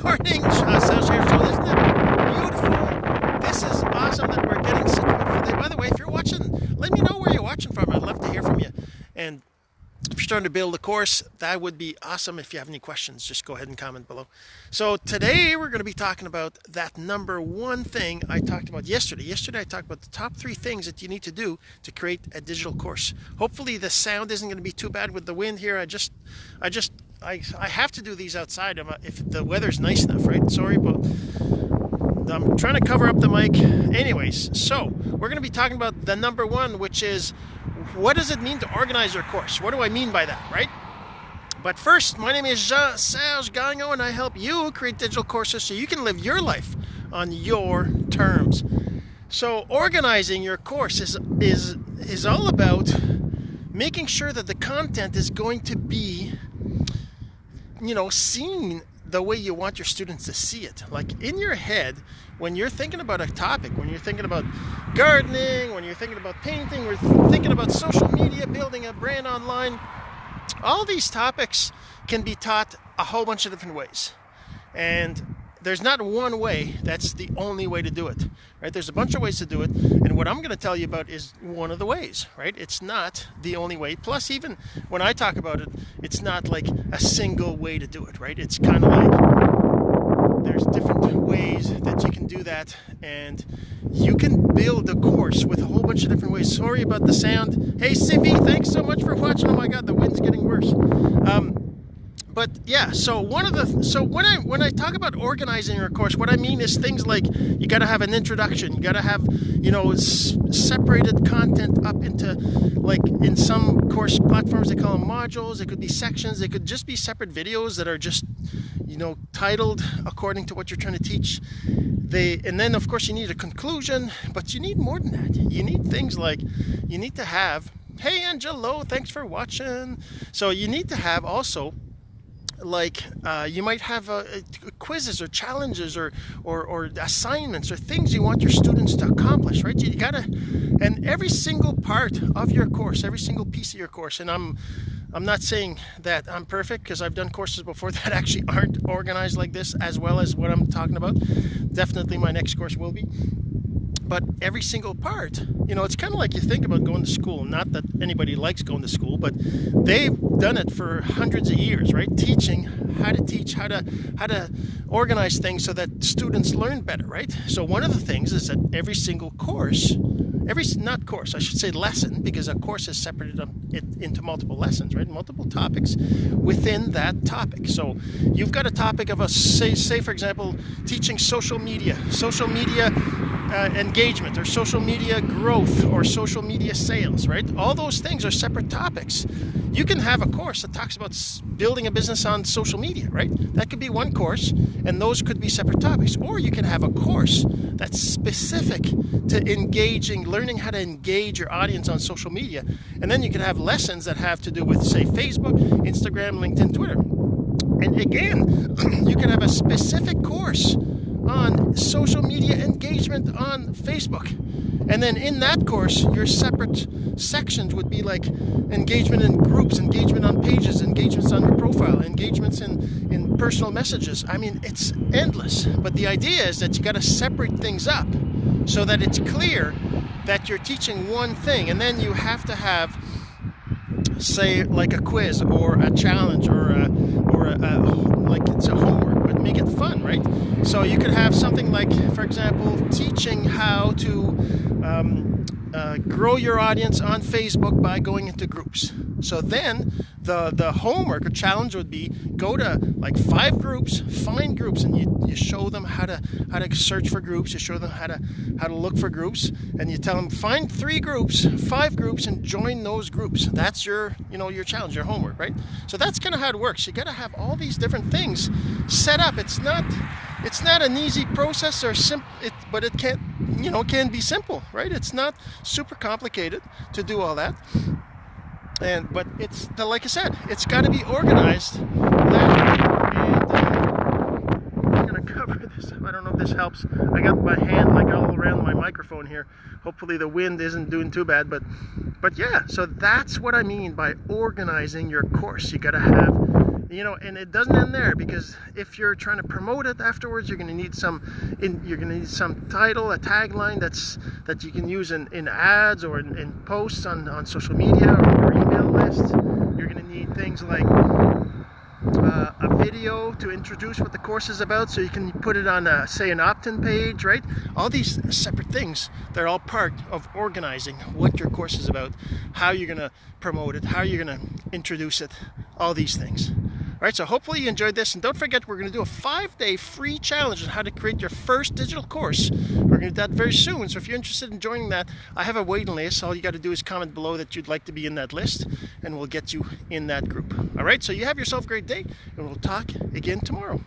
morning, Jean-Serge here. So isn't it beautiful? This is awesome that we're getting such a beautiful day. By the way, if you're watching, let me know where you're watching from. I'd love to hear from you. And if you're starting to build a course, that would be awesome. If you have any questions, just go ahead and comment below. So today we're going to be talking about that number one thing I talked about yesterday. Yesterday I talked about the top 3 things that you need to do to create a digital course. Hopefully the sound isn't going to be too bad with the wind here. I have to do these outside if the weather's nice enough, right? Sorry, but I'm trying to cover up the mic. Anyways, so we're going to be talking about the number one, which is, what does it mean to organize your course? What do I mean by that, right? But first, my name is Jean-Serge Gagnon, and I help you create digital courses so you can live your life on your terms. So organizing your course is all about making sure that the content is going to be, seen the way you want your students to see it. Like in your head, when you're thinking about a topic, when you're thinking about gardening, when you're thinking about painting, we're thinking about social media, building a brand online, all these topics can be taught a whole bunch of different ways. And there's not one way that's the only way to do it, right? There's a bunch of ways to do it, and what I'm going to tell you about is one of the ways, right? It's not the only way. Plus, even when I talk about it, it's not like a single way to do it, right? It's kind of like there's different ways that you can do that, and you can build a course with a whole bunch of different ways. Sorry about the sound. Hey, Sippy, thanks so much for watching. Oh my God, the wind's getting worse. But yeah, so when I talk about organizing your course, what I mean is things like you got to have an introduction, you got to have separated content up into, like in some course platforms they call them modules. It could be sections. They could just be separate videos that are just titled according to what you're trying to teach. And then of course you need a conclusion, but you need more than that. You need things like you need to have, hey Angelo, thanks for watching. So you need to have also, like you might have quizzes or challenges or assignments or things you want your students to accomplish, right? You gotta, and every single part of your course, every single piece of your course, and I'm not saying that I'm perfect, because I've done courses before that actually aren't organized like this as well as what I'm talking about. Definitely my next course will be. But every single part, it's kind of like you think about going to school. Not that anybody likes going to school, but they've done it for hundreds of years, right? Teaching how to teach, how to organize things so that students learn better, right? So one of the things is that every single course, lesson, because a course is separated into multiple lessons, right? Multiple topics within that topic. So you've got a topic of say for example, teaching social media engagement, or social media growth, or social media sales, right? All those things are separate topics. You can have a course that talks about building a business on social media, right? That could be one course, and those could be separate topics. Or you can have a course that's specific to learning how to engage your audience on social media. And then you can have lessons that have to do with, say, Facebook, Instagram, LinkedIn, Twitter. And again, you can have a specific course on social media engagement on Facebook. And then in that course, your separate sections would be like engagement in groups, engagement on pages, engagements on your profile, engagements in personal messages. I mean, it's endless. But the idea is that you got to separate things up so that it's clear that you're teaching one thing. And then you have to have, say, like a quiz or a challenge or like it's a homework, but make it fun, right? So you could have something like, for example, teaching how to grow your audience on Facebook by going into groups. So then the homework or challenge would be, go to like 5 groups, find groups, and you show them how to search for groups. You show them how to look for groups, and you tell them, find 3 groups, 5 groups, and join those groups. That's your challenge, your homework, right? So that's kind of how it works. You got to have all these different things set up. It's not an easy process but it can be simple, right? It's not super complicated to do all that. But it's, like I said, it's got to be organized that way. And I'm going to cover this. I don't know if this helps. I got my hand like all around my microphone here. Hopefully the wind isn't doing too bad. But yeah, so that's what I mean by organizing your course. You got to have You know, and it doesn't end there, because if you're trying to promote it afterwards, you're going to need some title, a tagline that you can use in ads or in posts on social media or your email list. You're going to need things like a video to introduce what the course is about, so you can put it on say an opt-in page, right? All these separate things, they're all part of organizing what your course is about, how you're going to promote it, how you're going to introduce it, all these things. All right, so hopefully you enjoyed this, and don't forget, we're going to do a 5-day free challenge on how to create your first digital course. We're going to do that very soon, so if you're interested in joining that, I have a waiting list. All you got to do is comment below that you'd like to be in that list, and we'll get you in that group. All right, so you have yourself a great day, and we'll talk again tomorrow.